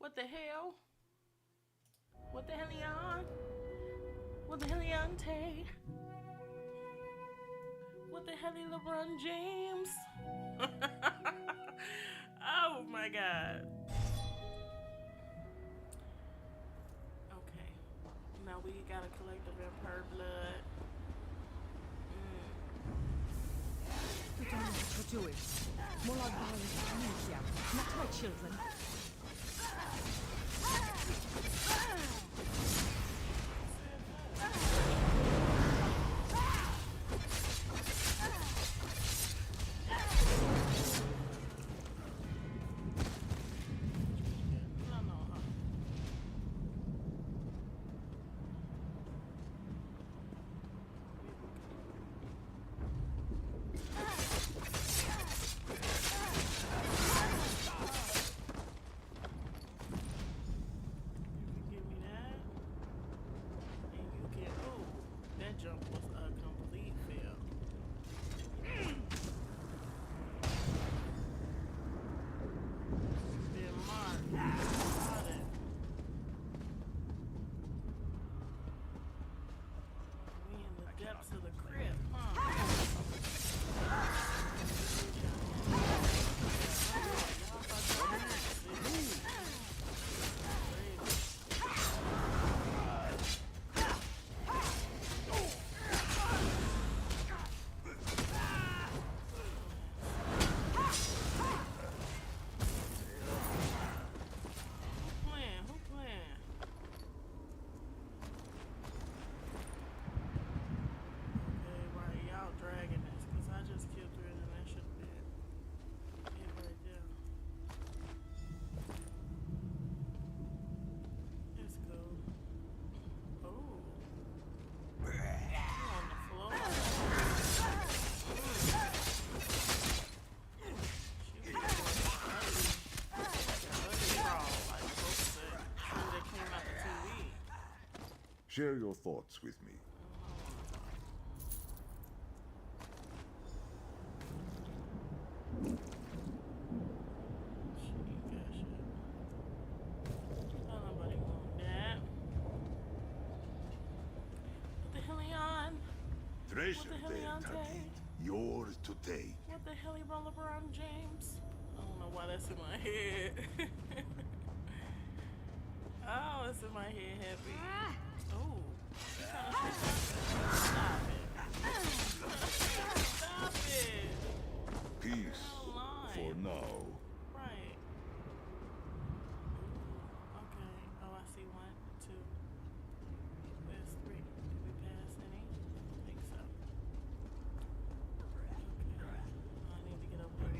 What the hell? What the hell on? What the hell on Tay? What the hell LeBron James? Oh my god. Okay. Now we gotta collect the vampire blood. You don't know what you're doing. More like violence and amnesia, not my children. Share your thoughts with me. Treasure there, Tucky. Yours to take. What the hell about LeBron James? I don't know why that's in my head. Oh, it's in my head heavy. Oh. Stop it. Stop it. Peace for now. Right. Okay. Oh, I see 1, 2. There's 3. Did we pass any? I think so. Okay. I need to get up there.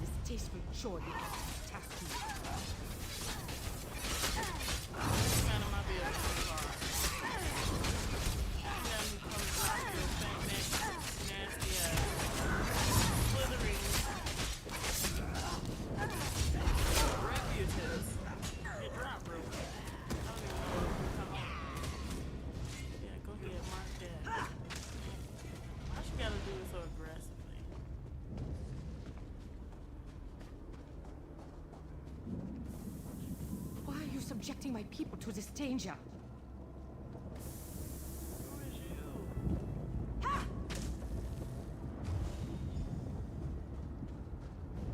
Distasteful chore because task me. Man, I might be a sorry. Them come drop your fake neck, nasty ass. Slithering. Reputants. Get dropped real quick. I don't even know what to come on. Yeah, go ahead, mark that. Why she gotta do it so aggressively? Subjecting my people to this danger. Who is you? Ha!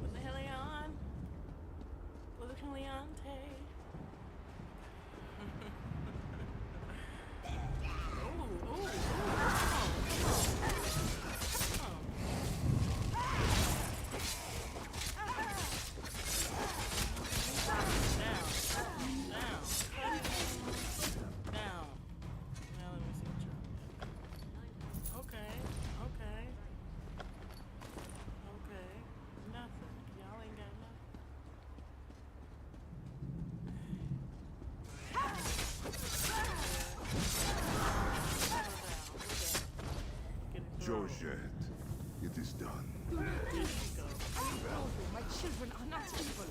What the hell are you on? What the hell are you on, Tay? Ooh, ooh, ooh. Georgette, it is done. Do not do this. My children are not evil.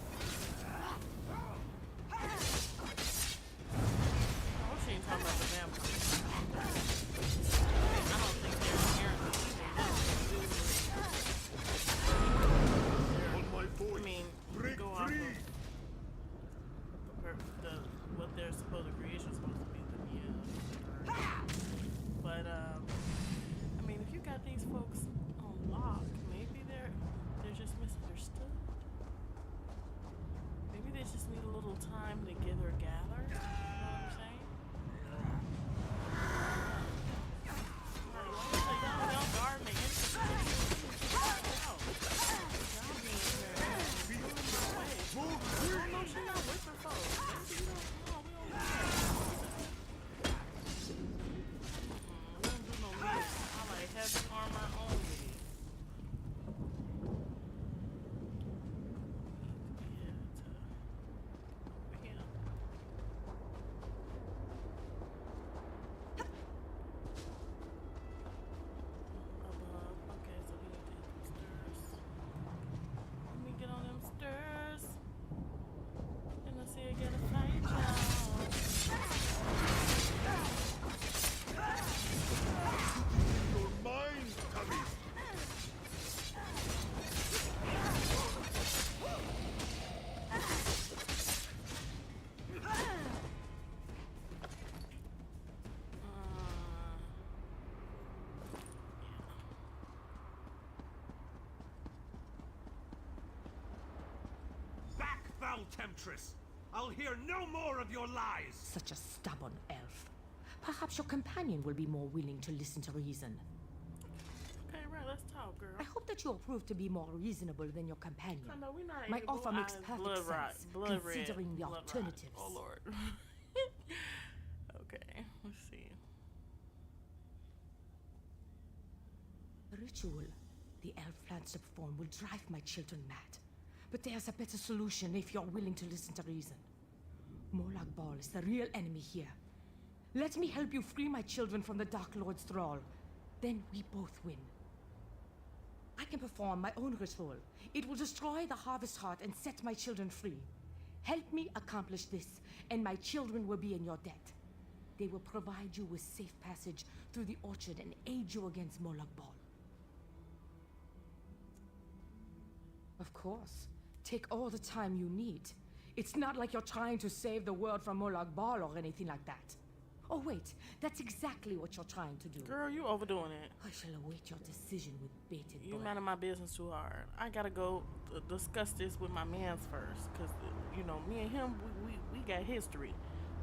temptress! I'll hear no more of your lies! Such a stubborn elf. Perhaps your companion will be more willing to listen to reason. Okay, right, let's talk, girl. I hope that you'll prove to be more reasonable than your companion. I know we're not My able- offer makes eyes, perfect blood sense, rot, blood considering red, the blood alternatives. Rot. Oh, Lord. Okay, let's see. The ritual the elf plans to perform will drive my children mad. But there's a better solution if you're willing to listen to reason. Molag Bal is the real enemy here. Let me help you free my children from the Dark Lord's thrall. Then we both win. I can perform my own ritual. It will destroy the Harvest Heart and set my children free. Help me accomplish this, and my children will be in your debt. They will provide you with safe passage through the orchard and aid you against Molag Bal. Of course. Take all the time you need. It's not like you're trying to save the world from Molag Bal or anything like that. Oh wait, that's exactly what you're trying to do. Girl, you overdoing it. I shall await your decision with bated You breath. minding my business too hard. I gotta go discuss this with my mans first, cause you know me and him, we got history.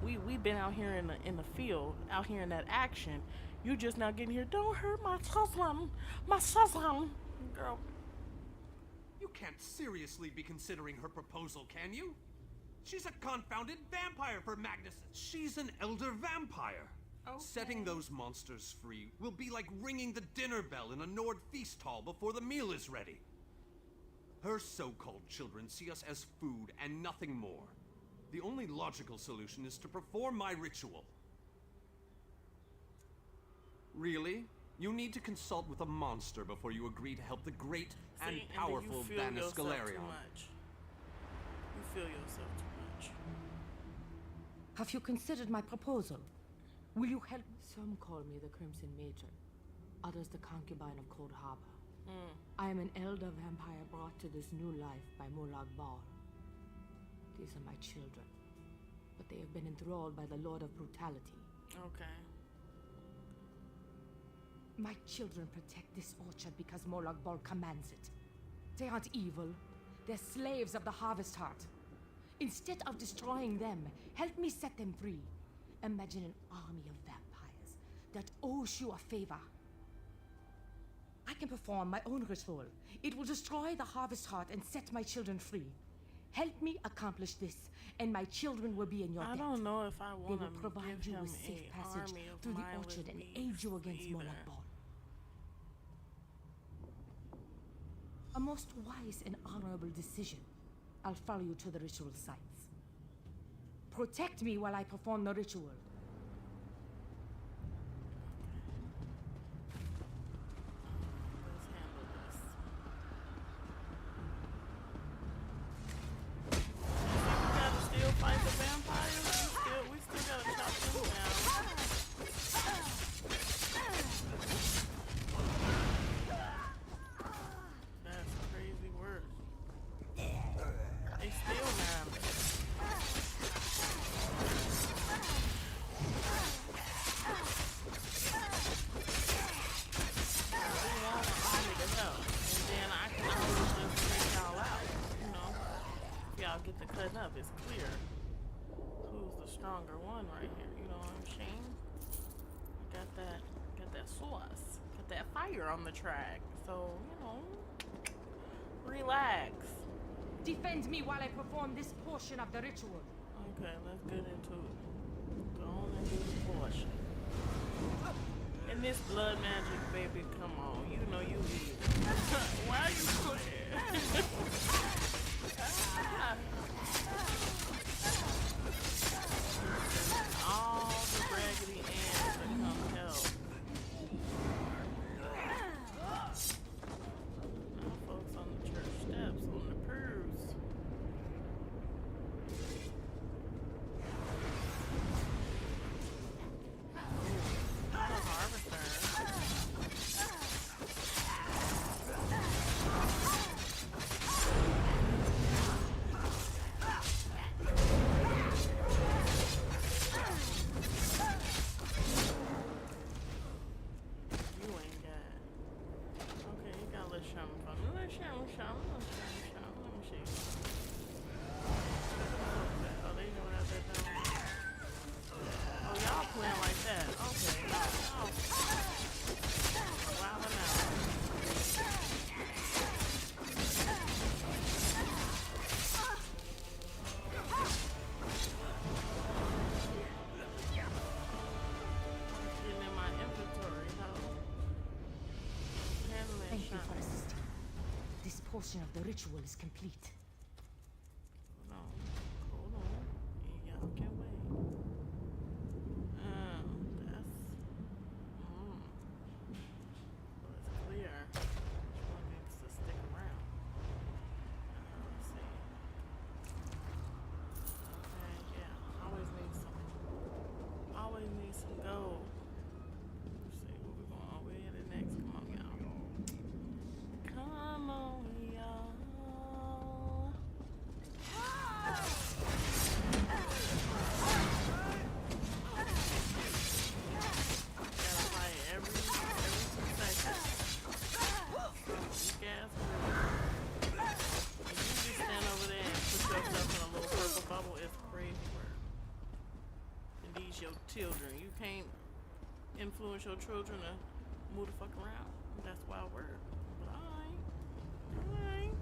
We been out here in the field, out here in that action. You just now getting here. Don't hurt my cousin, girl. You can't seriously be considering her proposal, can you? She's a confounded vampire, for Magnus. She's an elder vampire. Okay. Setting those monsters free will be like ringing the dinner bell in a Nord feast hall before the meal is ready. Her so-called children see us as food and nothing more. The only logical solution is to perform my ritual. Really? You need to consult with a monster before you agree to help the great and See, powerful then you feel Vanis yourself too Galarion. much. You feel yourself too much. Have you considered my proposal? Will you help? Some call me the Crimson Matron, others the concubine of Cold Harbor. I am an elder vampire brought to this new life by Molag Bal. These are my children, but they have been enthralled by the Lord of Brutality. Okay. My children protect this orchard because Molag Bal commands it. They aren't evil. They're slaves of the Harvest Heart. Instead of destroying them, help me set them free. Imagine an army of vampires that owes you a favor. I can perform my own ritual. It will destroy the Harvest Heart and set my children free. Help me accomplish this, and my children will be in your debt. I don't know if I They want will to provide give you him with safe a passage army of through the mindless orchard and beasts aid you against either. Molag Bal. A most wise and honorable decision. I'll follow you to the ritual sites. Protect me while I perform the ritual. Let's handle this. We gotta still fight the vampires. We still gotta chop them down. That's crazy work. They still mad. Y'all get the cutting up, it's clear who's the stronger one right here, you know what I'm saying? Got that sauce, got that fire on the track, so, you know, relax. Defend me while I perform this portion of the ritual. Okay, let's get into it. Go on and do the portion. And this blood magic, baby, come on, you know you evil. Why are you playing? All the raggedy ants that come help. Now folks on the church steps, on the pews. The harvester. portion of the ritual is complete. Hold on. Y'all can wait. That's. Well, it's clear. Which one needs to stick around? Let's see. Okay, yeah. Always need some gold. Let's see where we're going. We're headed next. Come on, y'all. Come on, y'all. Gotta fight every 2 seconds. Gas. If you just stand over there and put yourself in a little purple bubble, it's crazy work. And these your children. You can't influence your children to move the fuck around. That's wild word. But alright. Alright.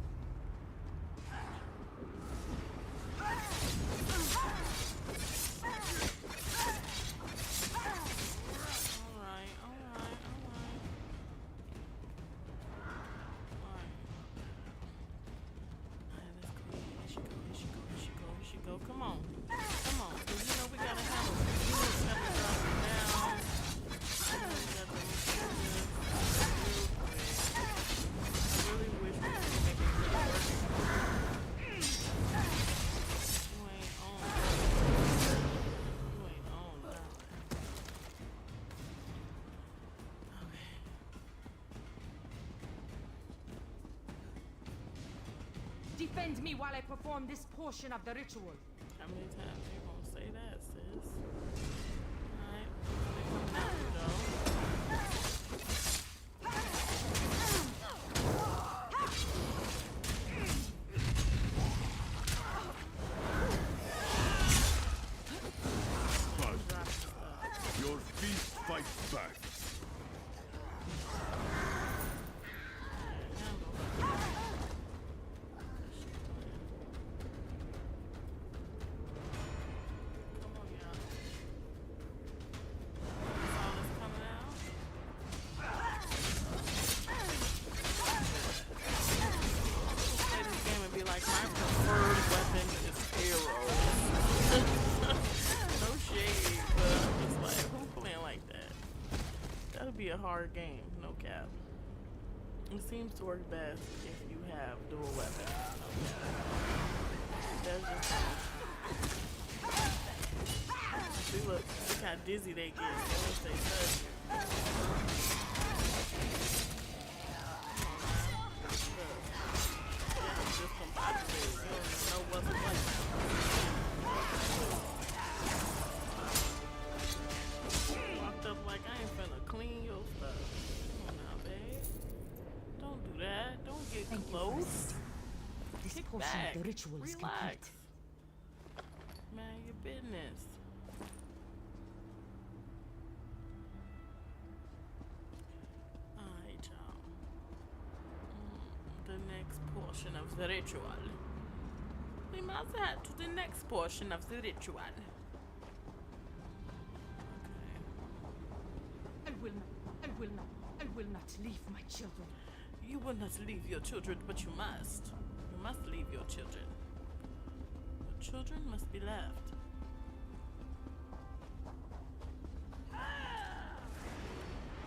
Here she go. Come on. 'Cause you know we gotta handle it. We gotta drop it down. We got to make sure this real quick. I really wish we could make it really work. You ain't on. You ain't on that. Okay. Defend me while I perform this portion of the ritual. How many times you gonna say that, sis? Alright, they coming at you though. Drop stuff. Your feast fights back. Handle it. Come on, y'all. That's all that's coming out. Play this game and be like, my preferred weapon is arrows. No shade, but I'm just like, who's playing like that? That'll be a hard game, no cap. It seems to work best if you have dual weapons. No cap. That's just see, look how dizzy they get once they touch you. Just combobulated. You don't even know what's what now. Walked up like I ain't finna clean your stuff. Come on now, babe. Don't do that. Don't get Thank you for close. assisting. This Kick portion back. of the ritual is Relax. complete. Man, your business. Alright, y'all. The next portion of the ritual. We must head to the next portion of the ritual. Okay. I will not leave my children. You will not leave your children, but you must. You must leave your children. Your children must be left.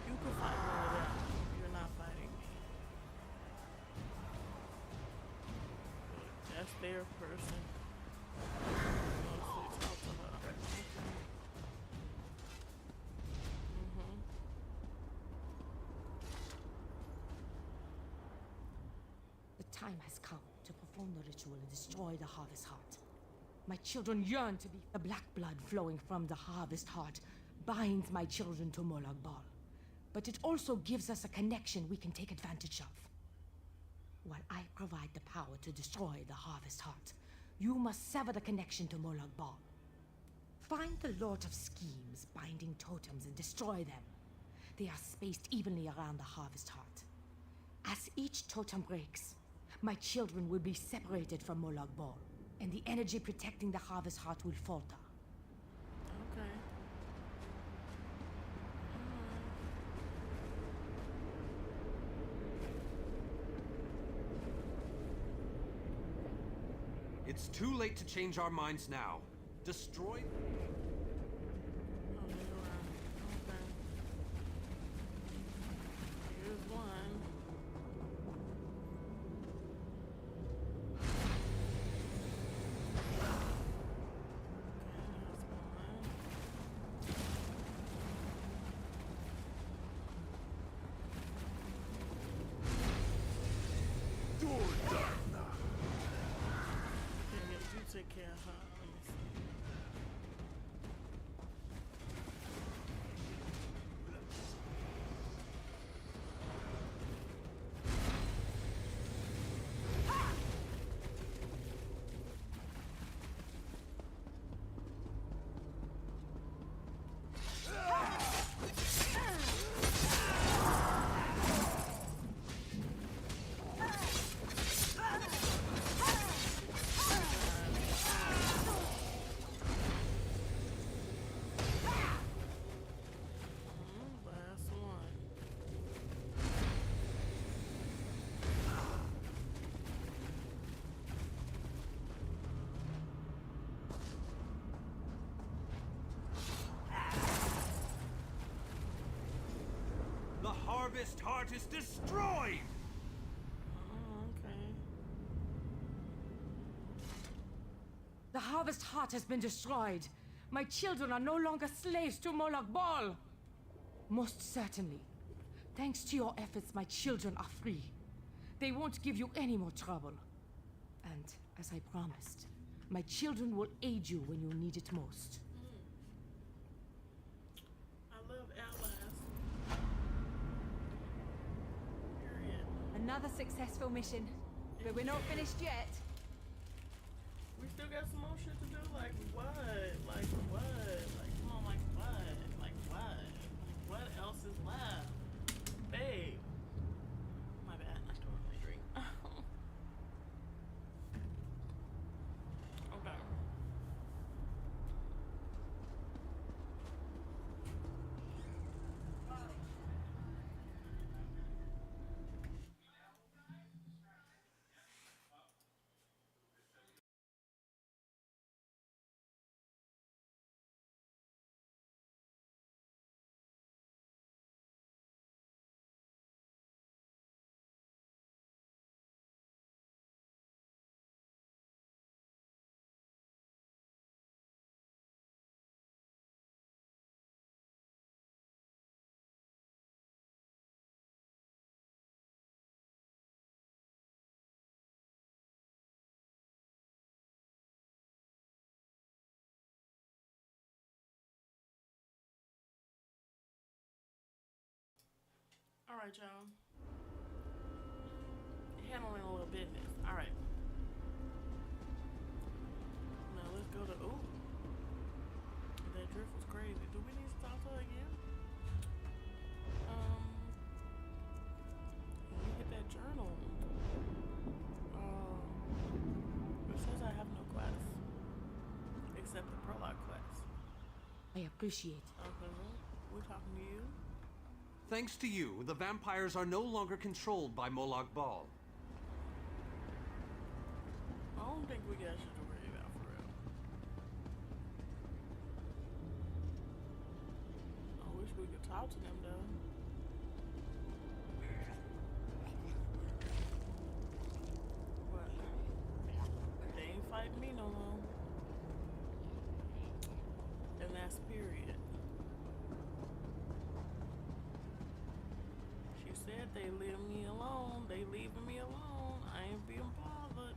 You can fight one of them. You're not fighting me. That's their person. Mostly talk to her. Okay. The time has come to perform the ritual and destroy the harvest heart. My children yearn to be. The black blood flowing from the harvest heart binds my children to Molag Bal. But it also gives us a connection we can take advantage of. While I provide the power to destroy the harvest heart, you must sever the connection to Molag Bal. Find the lot of schemes binding totems and destroy them. They are spaced evenly around the harvest heart. As each totem breaks, my children will be separated from Molag Bal, and the energy protecting the harvest heart will falter. Okay. It's too late to change our minds now. Destroy... Oh, you're right. Okay. Here's one. Take care of her. Let me see. Last one. The Harvest Heart is destroyed! Oh, okay. The Harvest Heart has been destroyed. My children are no longer slaves to Moloch Ball. Most certainly. Thanks to your efforts, my children are free. They won't give you any more trouble. And, as I promised, my children will aid you when you need it most. I love allies. Period. Another successful mission, but we're not finished yet. We still got some more shit to do. Like what? Like what? Like come on, like what? Like what? Like what else is left? Babe. My bad. I stole my drink. Okay. All right, y'all. Handling a little business. All right. Now let's go to. Ooh, that drift was crazy. Do we need to talk to her again? Let me hit that journal. It says I have no quest except the prologue quest. I appreciate it. Okay, we're talking to you. Thanks to you, the vampires are no longer controlled by Moloch Ball. I don't think we got shit to worry about for real. I wish we could talk to them though. But they ain't fighting me no more. And that's period. She said they leave me alone. They leaving me alone. I ain't being bothered.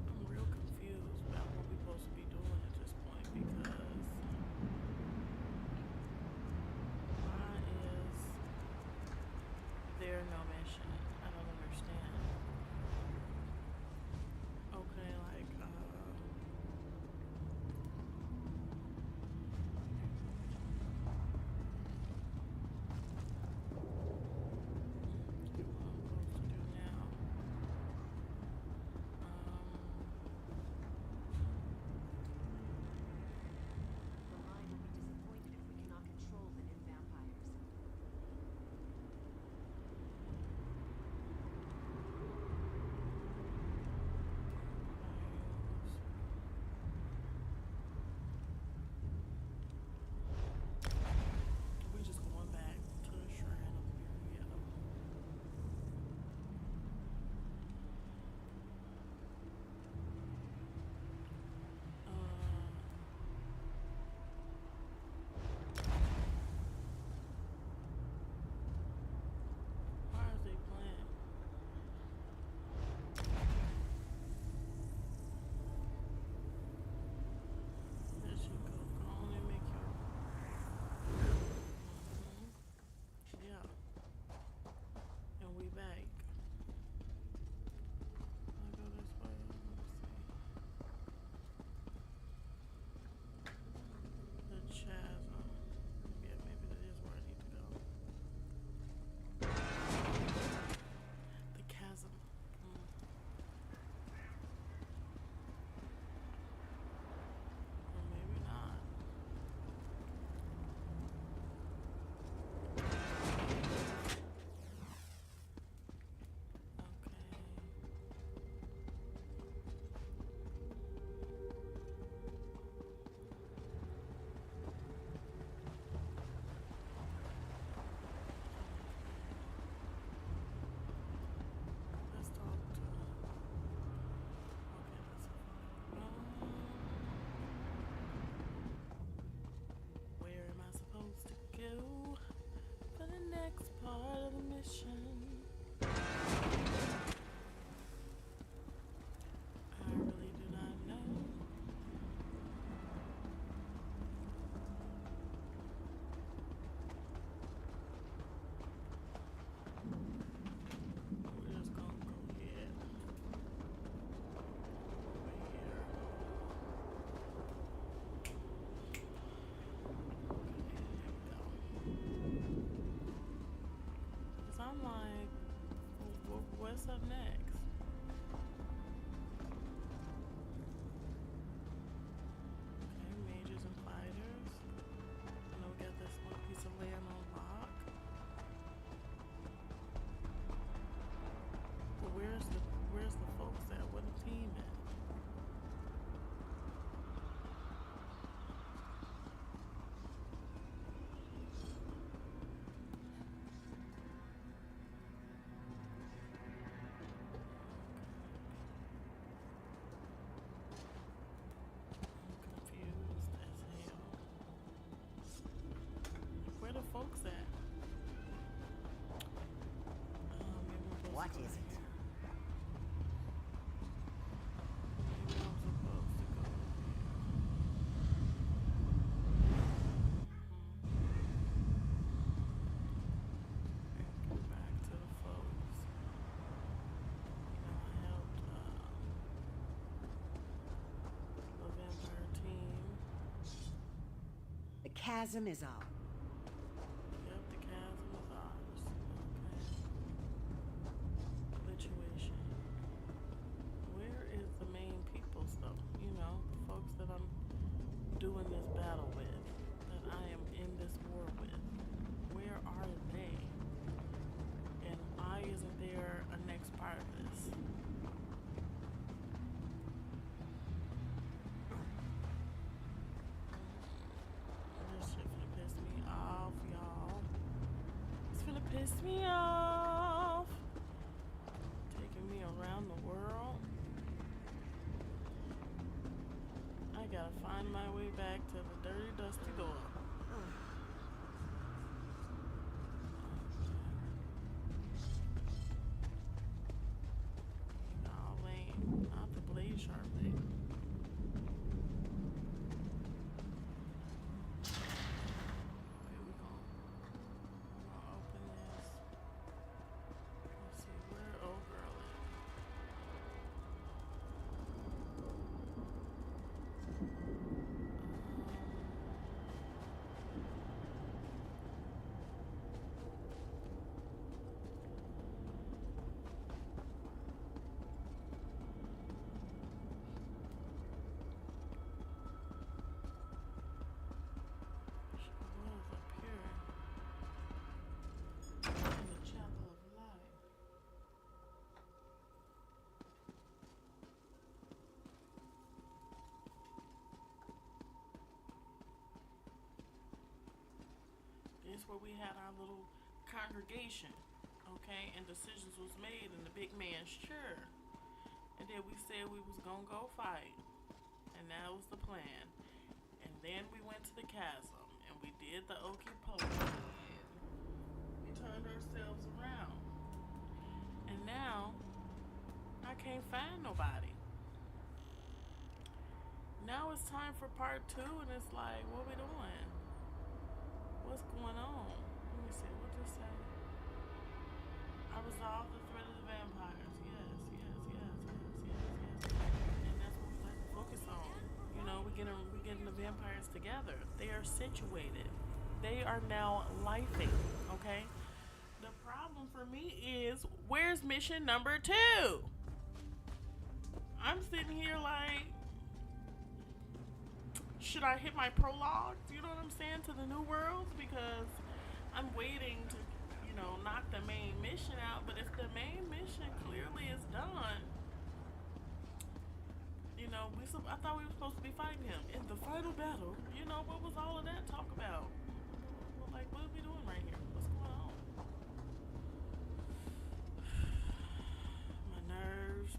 I'm real confused about what we're supposed to be doing at this point because why is there no mission? I don't understand. Okay, like, chasm is ours. Yep, the chasm is ours. Okay. Situation. Where is the main peoples though? You know, the folks that I'm doing this battle with, that I am in this war with. Where are they? And why isn't there a next part of this? This shit finna piss me off, y'all. It's finna piss me off. Taking me around the world. I gotta find my way back to the dirty, dusty door. Y'all lame, not the blade sharp lane. Okay, we gonna open this. Let's see where old girl is. She was up here in the chapel of light. This where we had our little congregation, okay, and decisions was made in the big man's chair. And then we said we was gonna go fight. And that was the plan. And then we went to the chasm and we did the okey pokey and we turned ourselves around. And now I can't find nobody. Now it's time for part 2 and it's like, what we doing? What's going on? Let me see, what this say? I resolved the threat of the vampires. Yes. And that's what we like to focus on. You know, we're getting the vampires together. They are situated. They are now lifing, okay? The problem for me is, where's mission number 2? I'm sitting here like, should I hit my prologue? You know what I'm saying? To the new worlds? Because I'm waiting to, you know, knock the main mission out. But if the main mission clearly is done, you know, I thought we were supposed to be fighting him in the final battle. You know, what was all of that talk about? Like, what are we doing right here? What's going on?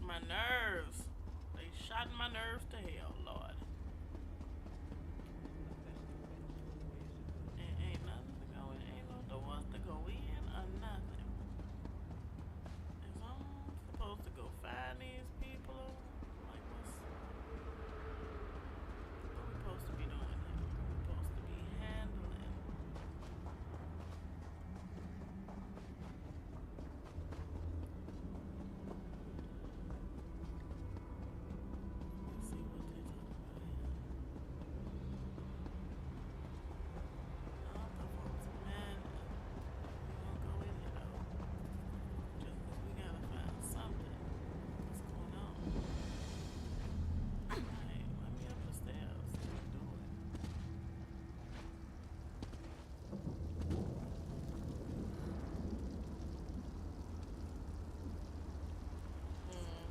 My nerves. They shot my nerves to hell, Lord. Ain't nothing to go in, ain't no doors to go in or nothing. Is I'm supposed to go find these people? Like, what we supposed to be doing here? What we supposed to be handling? Let's see what they talking about here. Not the folks mad. We gonna go in here though. Just 'cause we gotta find something. What's going on? Hey, let me up the stairs. What you doing?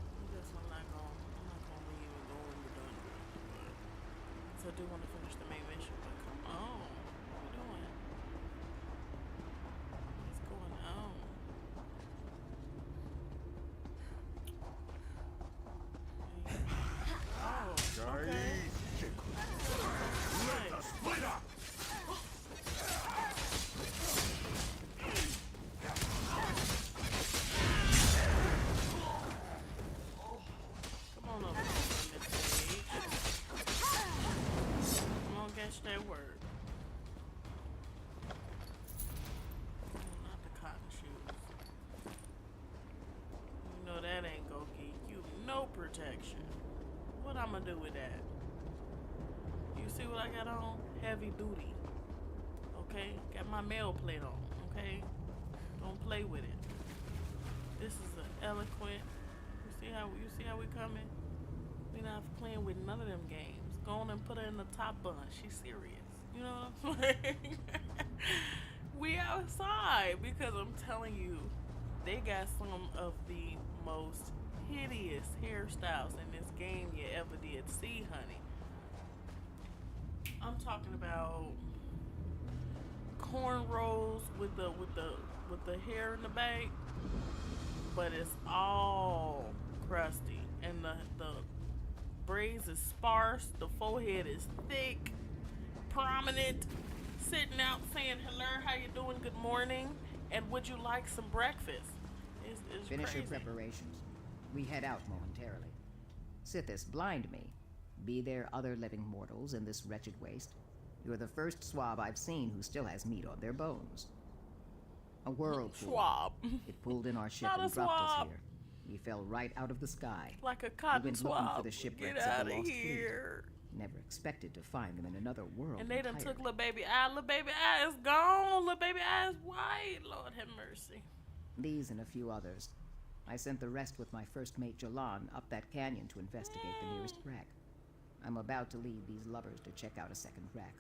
I guess I'm not gonna leave and go in the dungeon. But, so I do want to finish the main mission, but come on. What are we doing? What's going on? Oh, okay. Let us split up! Come on over here, Miss Page. Come on, catch that word. Not the cotton shoes. You know that ain't gonna give you no protection. What I'm gonna do with that? You see what I got on? Heavy duty. Okay, got my mail plate on. Okay, don't play with it. This is an eloquent. You see how we coming? We not playing with none of them games. Go on and put her in the top bun. She's serious. You know what I'm saying? We outside because I'm telling you, they got some of the most hideous hairstyles in this game you ever did see, honey. I'm talking about cornrows with the hair in the back, but it's all crusty, and the braids is sparse, the forehead is thick, prominent, sitting out saying hello, how you doing, good morning, and would you like some breakfast? It's Finish crazy. your preparations. We head out momentarily. Sithis, blind me. Be there other living mortals in this wretched waste? You're the first swab I've seen who still has meat on their bones. A whirlpool. Swab. It pulled in our ship Not a and dropped us swab. here. We fell right out of the sky. Like a We cotton went looking swab. for the Get shipwrecks out of the of lost here. fleet. Never expected to find them in another world. And they done entirely. took little baby eye. Little baby eye is gone. Little baby eye is white. Lord have mercy. These and a few others. I sent the rest with my first mate Jalan up that canyon to investigate the nearest wreck. I'm about to leave these lovers to check out a second wreck.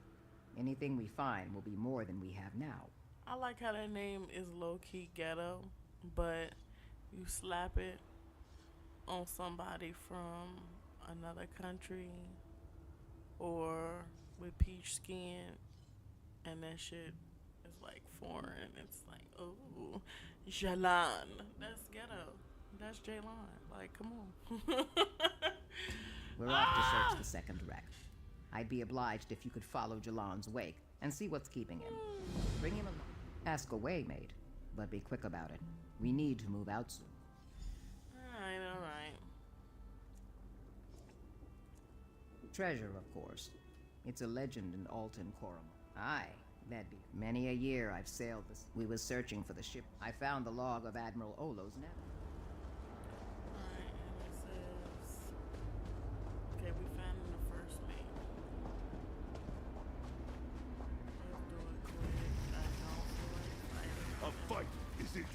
Anything we find will be more than we have now. I like how that name is low-key ghetto, but you slap it on somebody from another country or with peach skin, and that shit is like foreign. It's like, oh, Jalan. That's ghetto. That's Jalan. Like, come on. We're off to search the second wreck. I'd be obliged if you could follow Jalan's wake and see what's keeping him. Bring him along. Ask away, mate, but be quick about it. We need to move out soon. Alright, alright. Treasure, of course. It's a legend in Alton Corum. Aye, that be. Many a year I've sailed this. We was searching for the ship. I found the log of Admiral Olo's net. Alright, and it says, okay, we found the first mate. Let's do it quick. I don't feel like fighting. A fight, is it?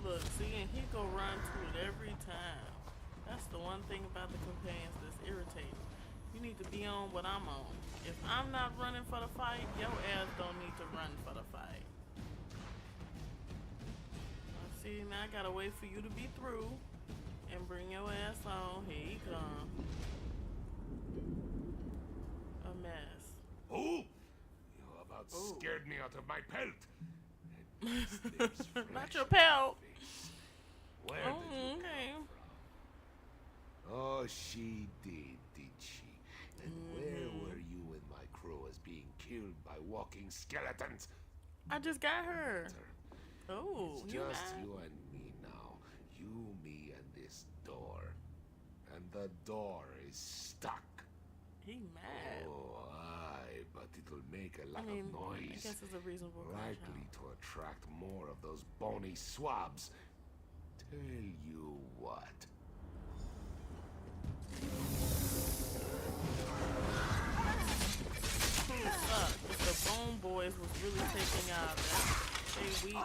Look, see, and he go run to it every time. That's the one thing about the companions that's irritating. You need to be on what I'm on. If I'm not running for the fight, your ass don't need to run for the fight. See, now I gotta wait for you to be through and bring your ass on. Here he come. A mess. Oh! You about scared me out of my pelt. Not your pal. Where Oh, did you okay. come from? Oh, she did she? And where were you when my crew was being killed by walking skeletons? I just got her. Oh, It's you just mad? you and me now. You, me, and this door. And the door is stuck. He mad. Oh, aye, but it'll make a lot I mean, of I noise. guess it's a reasonable Likely to attract more of those bony swabs. Tell you what. If the Bone Boys was really taking out they weak.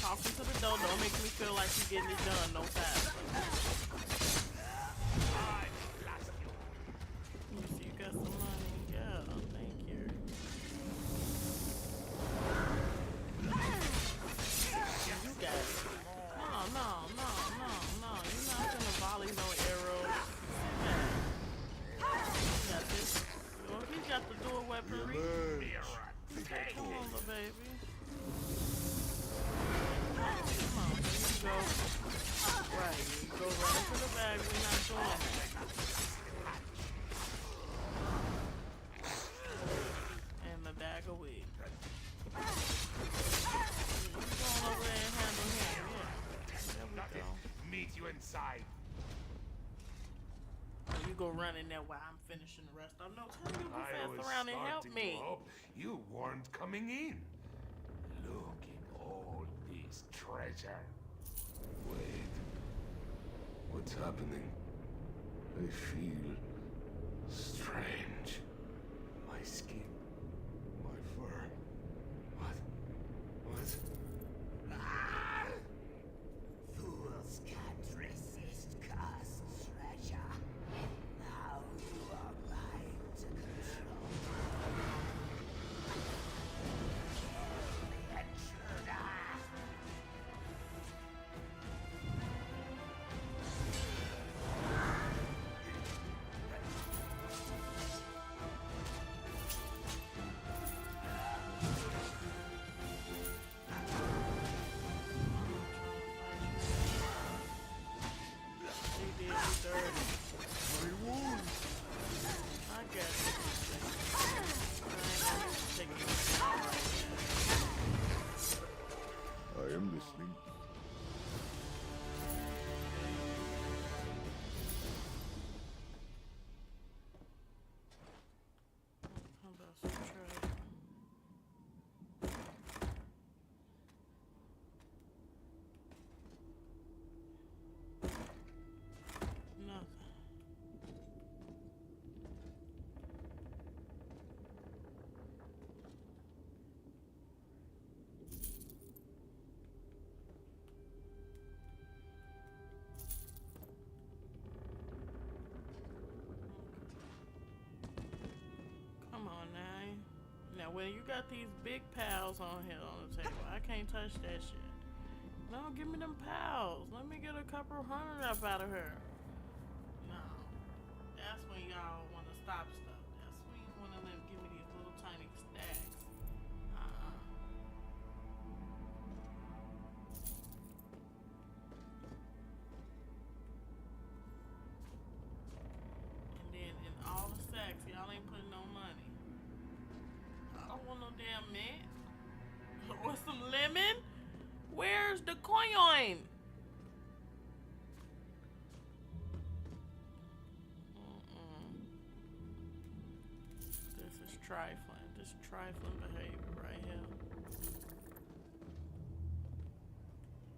Talking to the door don't make me feel like you getting it done no faster. Let me see, you got some money. Yeah, thank you. You got it. No. You're not gonna volley no arrows. You got this. Oh, he got the dual weaponry. Come on, little baby. Come on, here you go. Right, you go right into the bag. We're not doing that. And the bag of weed. You going over there and handle him. Yeah. There we go. Meet you inside. You go run in there while I'm finishing the rest. I'm not telling you to I was fast around and help starting me. to hope you weren't coming in. Look at all this treasure. Wait. What's happening? I feel strange. Now, when you got these big pals on here on the table, I can't touch that shit. No, give me them pals. Let me get a couple hundred up out of her. No. That's when y'all want to stop stuff. That's when you want to give me these little tiny stacks. Uh-uh. And then in all the sacks, y'all ain't putting no money. I don't want no damn mint. Or some lemon? Where's the coin? This is trifling. This trifling behavior right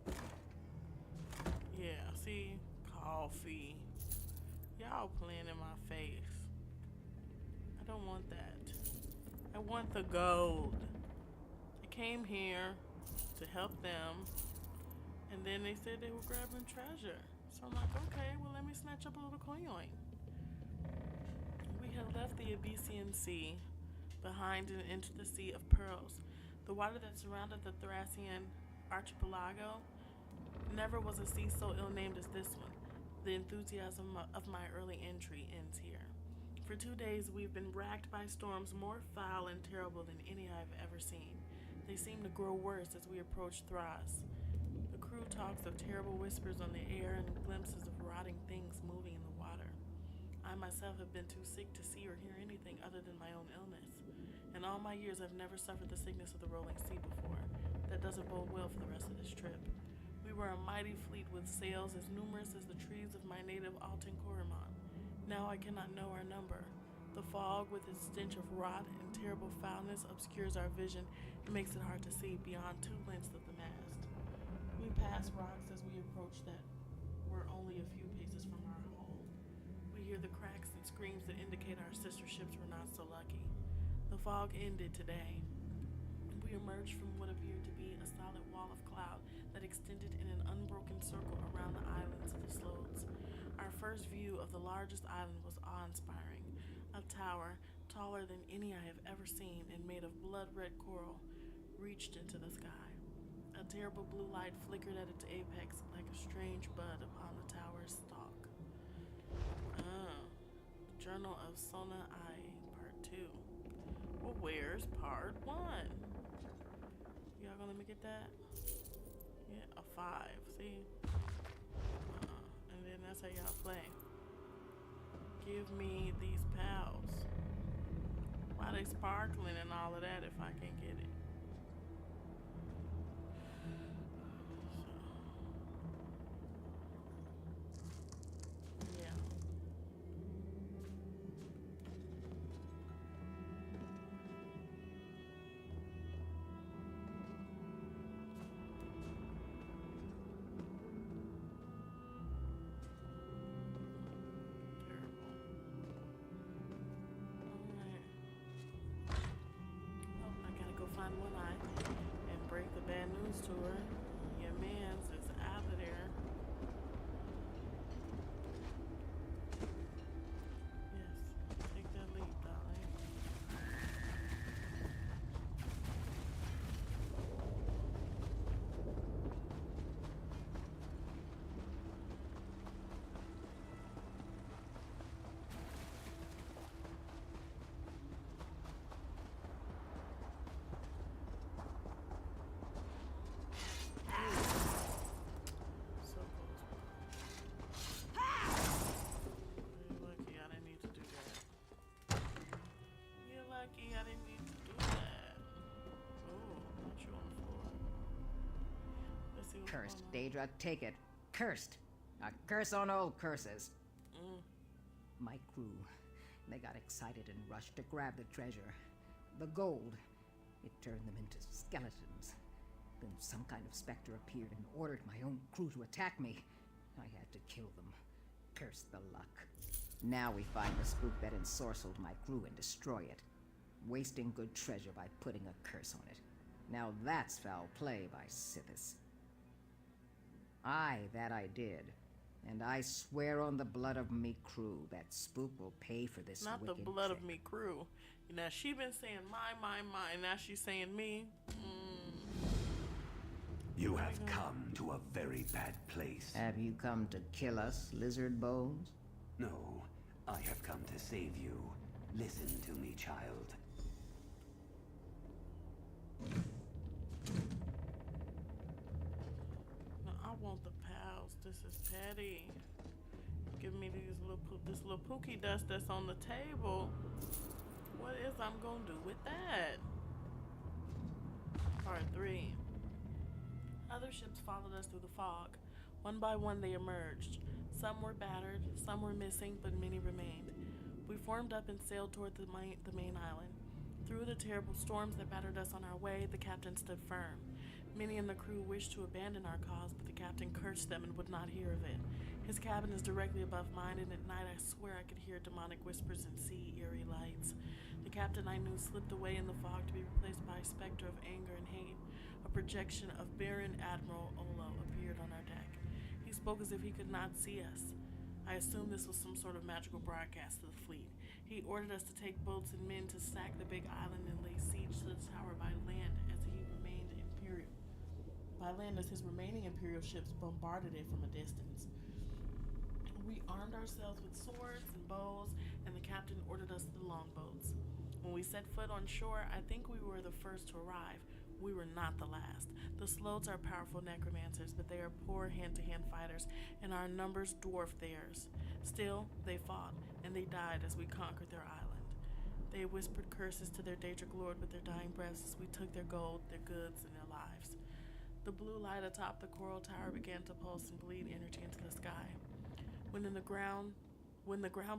here. Yeah, see? Coffee. Y'all playing in my face. I don't want that. I want the gold. I came here to help them, and then they said they were grabbing treasure. So I'm like, okay, well, let me snatch up a little coin. We had left the Abyssinian Sea behind and entered the Sea of Pearls. The water that surrounded the Thracian archipelago. Never was a sea so ill-named as this one. The enthusiasm of my early entry ends here. For 2 days, we've been racked by storms more foul and terrible than any I've ever seen. They seem to grow worse as we approach Thras. The crew talks of terrible whispers on the air and glimpses of rotting things moving in the water. I myself have been too sick to see or hear anything other than my own illness. In all my years, I've never suffered the sickness of the rolling sea before. That doesn't bode well for the rest of this trip. We were a mighty fleet with sails as numerous as the trees of my native Alton Coromon. Now I cannot know our number. The fog, with its stench of rot and terrible foulness, obscures our vision and makes it hard to see beyond 2 lengths of the mast. We pass rocks as we approach that were only a few paces from our hull. We hear the cracks and screams that indicate our sister ships were not so lucky. The fog ended today. We emerged from what appeared to be a solid wall of cloud that extended in an unbroken circle around the islands of the Slodes. Our first view of the largest island was awe-inspiring. A tower, taller than any I have ever seen and made of blood-red coral, reached into the sky. A terrible blue light flickered at its apex like a strange bud upon the tower's stalk. Journal of Sona I, Part 2. Well, where's Part 1? Y'all gonna let me get that? Yeah, a 5, see? And then that's how y'all play. Give me these pals. Why they sparkling and all of that if I can't get it? So, yeah. Find one eye and break the bad news to her. Your man's is out of there. Yes, take that leap, darling. So close. You're lucky I didn't need to do that. You're lucky I didn't need to do that. Oh, not you on the floor. Let's see what's Cursed, going on. Daedra, take it. Cursed. A curse on all curses. Mm. My crew, they got excited and rushed to grab the treasure. The gold. It turned them into skeletons. Then some kind of specter appeared and ordered my own crew to attack me. I had to kill them. Curse the luck. Now we find the spook that ensorcelled my crew and destroy it. Wasting good treasure by putting a curse on it. Now that's foul play by Sithis. Aye, that I did. And I swear on the blood of me crew that Spook will pay for this Not the wicked blood trick. of me crew. Now she been saying my. Now she's saying me. You have come to a very bad place. Have you come to kill us, lizard bones? No, I have come to save you. Listen to me, child. No, I want the pals. This is petty. Give me this little pookie dust that's on the table. What is I'm gonna do with that? Part 3. Other ships followed us through the fog. One by one they emerged. Some were battered, some were missing, but many remained. We formed up and sailed toward the main island. Through the terrible storms that battered us on our way, the captain stood firm. Many in the crew wished to abandon our cause, but the captain cursed them and would not hear of it. His cabin is directly above mine, and at night I swear I could hear demonic whispers and see eerie lights. The captain I knew slipped away in the fog to be replaced by a specter of anger and hate. A projection of Baron Admiral Olo appeared on our deck. He spoke as if he could not see us. I assumed this was some sort of magical broadcast to the fleet. He ordered us to take boats and men to sack the big island and lay siege to the tower by land as his remaining Imperial ships bombarded it from a distance. We armed ourselves with swords and bows, and the captain ordered us to the longboats. When we set foot on shore, I think we were the first to arrive. We were not the last. The Slodes are powerful necromancers, but they are poor hand-to-hand fighters, and our numbers dwarf theirs. Still, they fought, and they died as we conquered their island. They whispered curses to their Daedric lord with their dying breaths as we took their gold, their goods, and their lives. The blue light atop the coral tower began to pulse and bleed energy into the sky. When the ground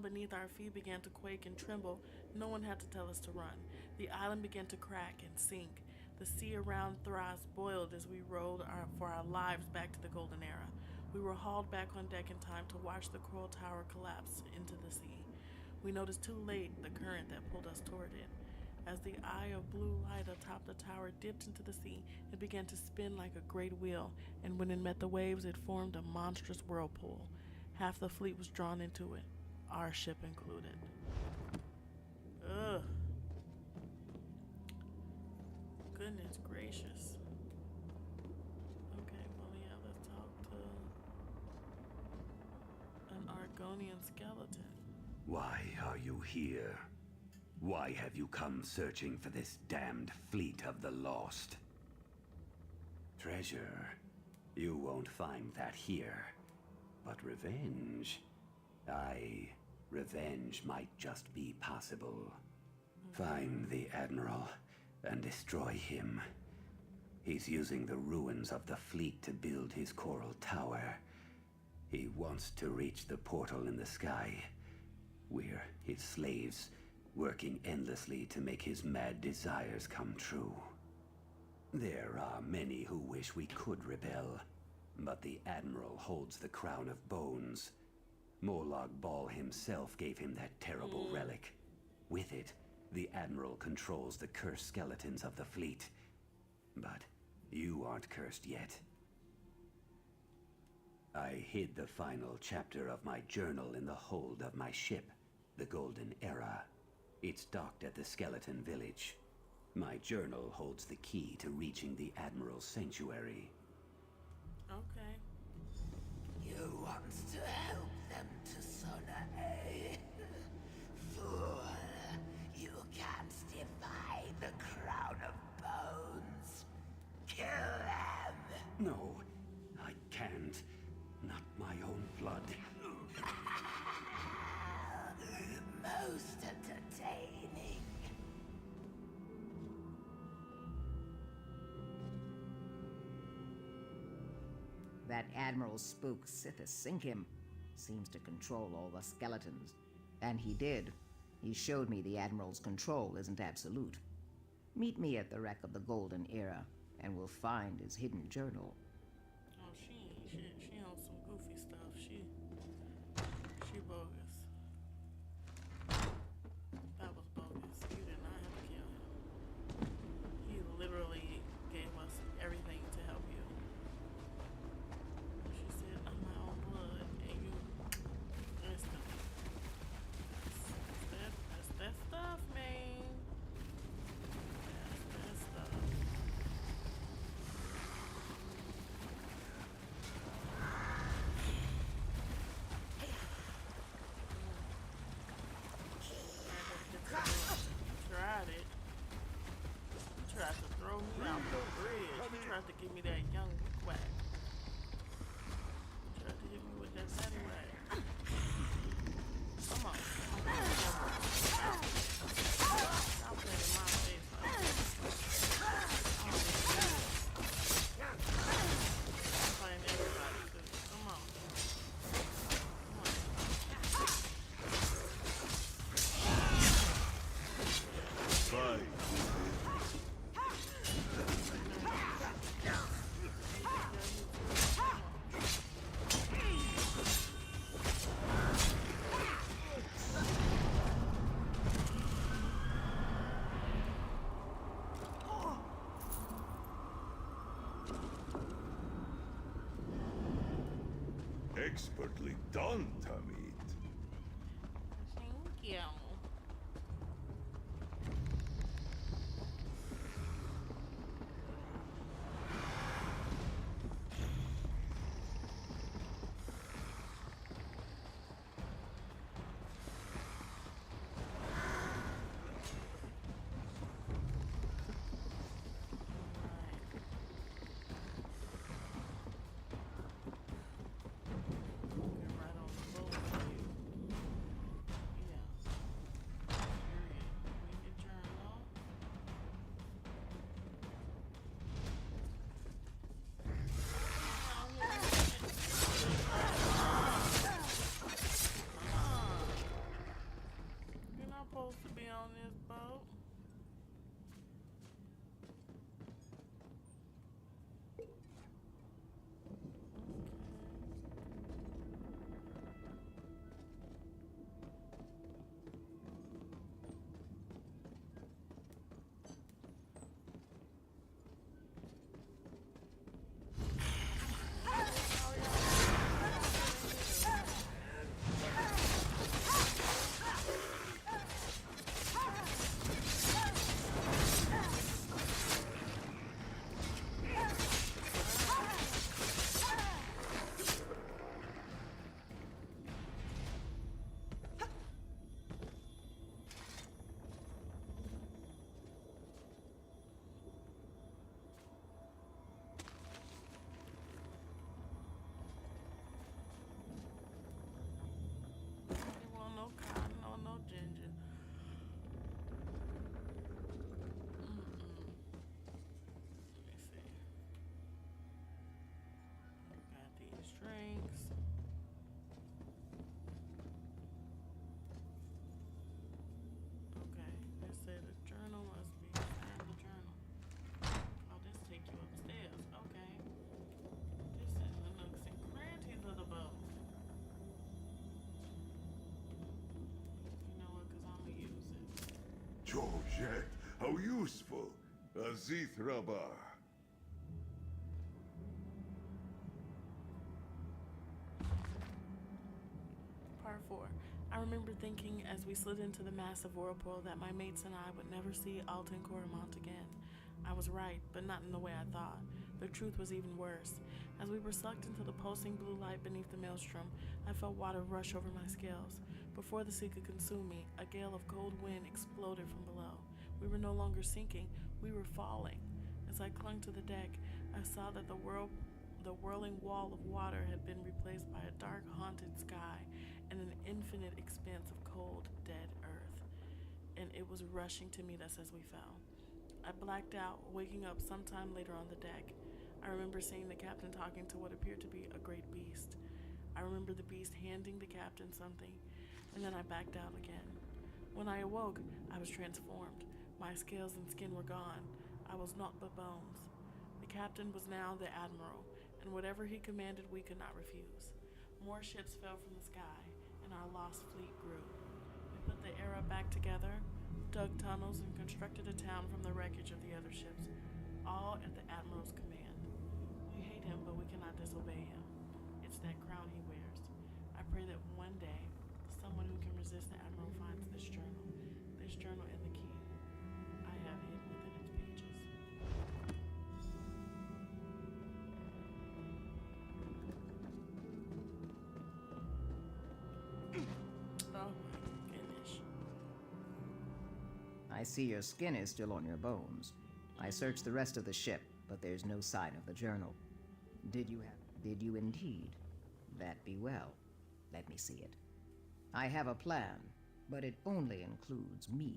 beneath our feet began to quake and tremble, no one had to tell us to run. The island began to crack and sink. The sea around Thras boiled as we rowed for our lives back to the Golden Era. We were hauled back on deck in time to watch the coral tower collapse into the sea. We noticed too late the current that pulled us toward it. As the eye of blue light atop the tower dipped into the sea, it began to spin like a great wheel, and when it met the waves, it formed a monstrous whirlpool. Half the fleet was drawn into it, our ship included. Ugh. Goodness gracious. Okay, well, yeah, let's talk to an Argonian skeleton. Why are you here? Why have you come searching for this damned fleet of the lost? Treasure. You won't find that here. But revenge? Revenge might just be possible. Find the Admiral and destroy him. He's using the ruins of the fleet to build his coral tower. He wants to reach the portal in the sky. We're his slaves, working endlessly to make his mad desires come true. There are many who wish we could rebel, but the Admiral holds the crown of bones. Morlock Ball himself gave him that terrible relic. With it, the Admiral controls the cursed skeletons of the fleet. But you aren't cursed yet. I hid the final chapter of my journal in the hold of my ship, the Golden Era. It's docked at the Skeleton Village. My journal holds the key to reaching the Admiral's sanctuary. Okay. You want to help them to Sonae? Fool, you can't defy the crown of bones. Kill them! No, I can't. Not my own blood. Most entertaining. That Admiral Spook, Sithis, sink him, seems to control all the skeletons. And he did. He showed me the Admiral's control isn't absolute. Meet me at the wreck of the Golden Era, and we'll find his hidden journal. Oh, she on some goofy stuff. She bogus. That was bogus. You did not have to kill him. He literally gave us everything to help you. She said, "I'm my own blood," and you Expertly done, Tamid. Thank you. Get right on the boat with you. Yeah. Period. Bring your journal. You're not supposed to be on this boat. You want no cotton or no ginger. Let me see. Got these drinks. Okay, they say the journal must be inside the journal. Oh, this take you upstairs. Okay. This is the nooks and crannies of the boat. You know what? Cause I'ma use it. Georgette, how useful. Azith Rabah. Part 4. I remember thinking as we slid into the massive whirlpool that my mates and I would never see Alton Coromont again. I was right, but not in the way I thought. The truth was even worse. As we were sucked into the pulsing blue light beneath the maelstrom, I felt water rush over my scales. Before the sea could consume me, a gale of cold wind exploded from below. We were no longer sinking, we were falling. As I clung to the deck, I saw that the whirling wall of water had been replaced by a dark, haunted sky and an infinite expanse of cold, dead earth. And it was rushing to meet us as we fell. I blacked out, waking up sometime later on the deck. I remember seeing the captain talking to what appeared to be a great beast. I remember the beast handing the captain something, and then I backed out again. When I awoke, I was transformed. My scales and skin were gone. I was naught but bones. The captain was now the admiral, and whatever he commanded we could not refuse. More ships fell from the sky, and our lost fleet grew. We put the era back together, dug tunnels, and constructed a town from the wreckage of the other ships, all at the admiral's command. We hate him, but we cannot disobey him. It's that crown he wears. I pray that one day, someone who can resist the admiral finds this journal and the key I have hidden within its pages. Oh my goodness. I see your skin is still on your bones. I searched the rest of the ship, but there's no sign of the journal. Did you indeed? That be well. Let me see it. I have a plan, but it only includes me.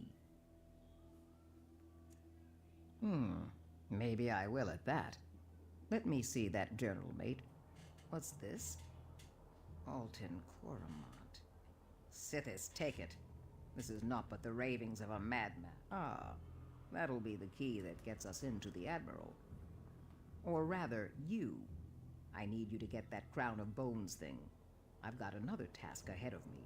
Maybe I will at that. Let me see that journal, mate. What's this? Alton Coromont. Sithis, take it. This is naught but the ravings of a madman. Ah, that'll be the key that gets us into the Admiral. Or rather, you. I need you to get that crown of bones thing. I've got another task ahead of me.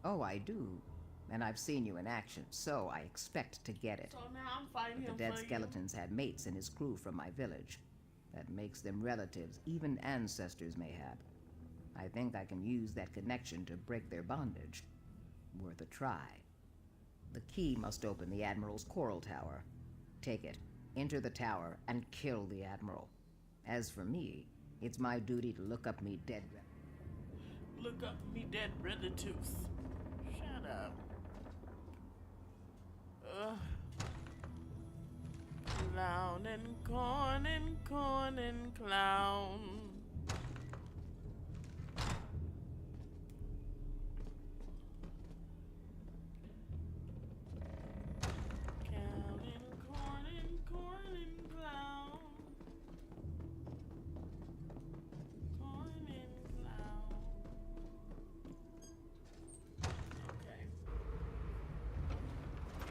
Oh, I do. And I've seen you in action, so I expect to get it. So now I'm fighting But him the dead for skeletons had mates in his crew from my village. That makes them relatives, even ancestors mayhap. I think I can use that connection to break their bondage. Worth a try. The key must open the Admiral's coral tower. Take it, enter the tower, and kill the Admiral. As for me, it's my duty to look up me dead. Look up me dead relatives. Shut up. Clown and corn and corn and clown. Clown and corn and corn and clown. Corn and clown. Okay.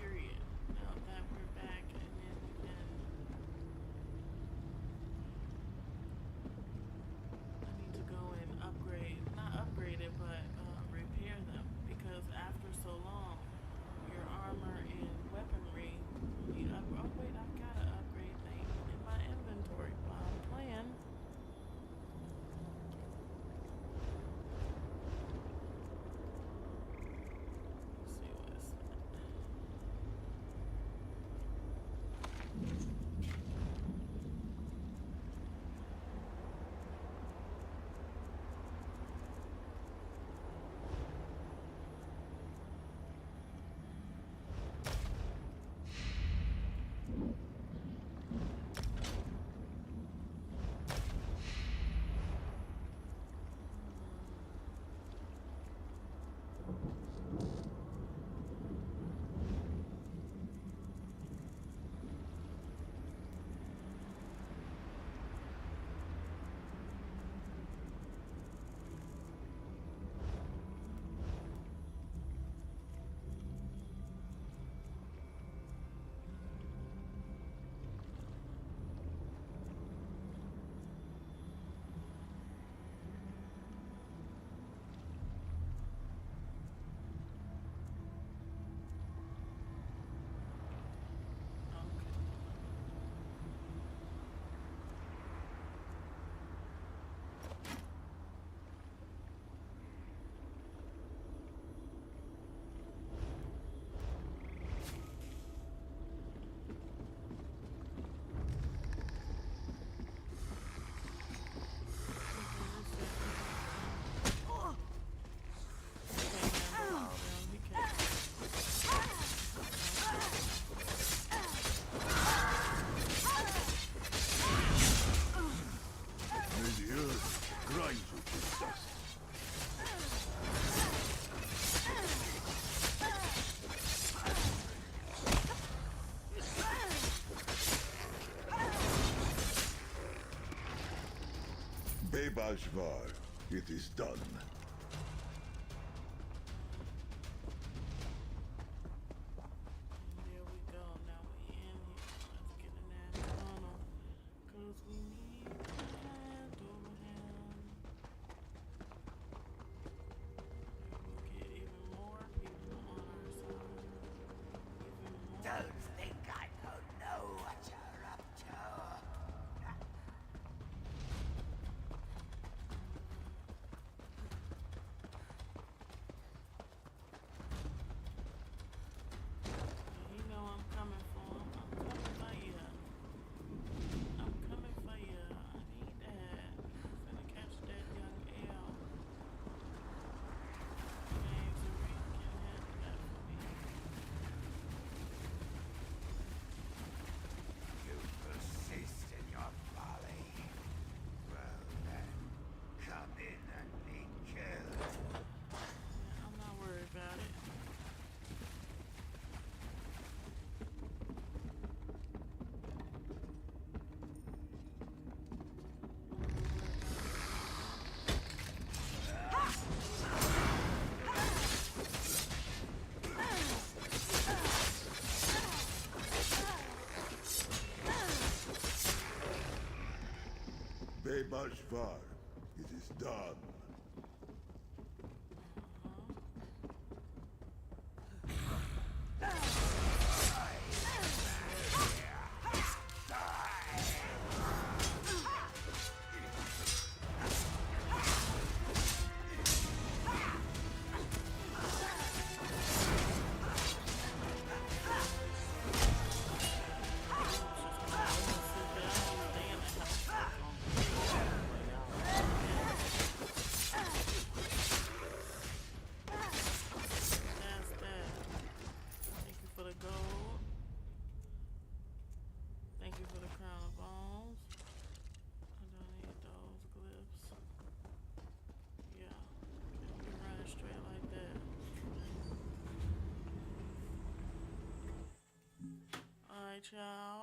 Period. Now that we're back, and then we can. I need to go and upgrade, not upgrade it, but repair them, because after so long, your armor and weaponry. Oh wait, I've got an upgrade thing in my inventory while I'm playing. Let's see what it's at. Bebashvar, it is done. There we go. Now we in here. Let's get in that tunnel. Cause we need to handle him. We'll get even more people on our side. Even more. Don't think I don't know what you're up to. You know I'm coming for him. I'm coming for you. I'm coming for you. I need that. I'm finna catch that young L. James Reed can handle that for me. You persist in your folly. Well then, come in and be killed. Yeah, I'm not worried about it. Bebashvar, it is done. y'all.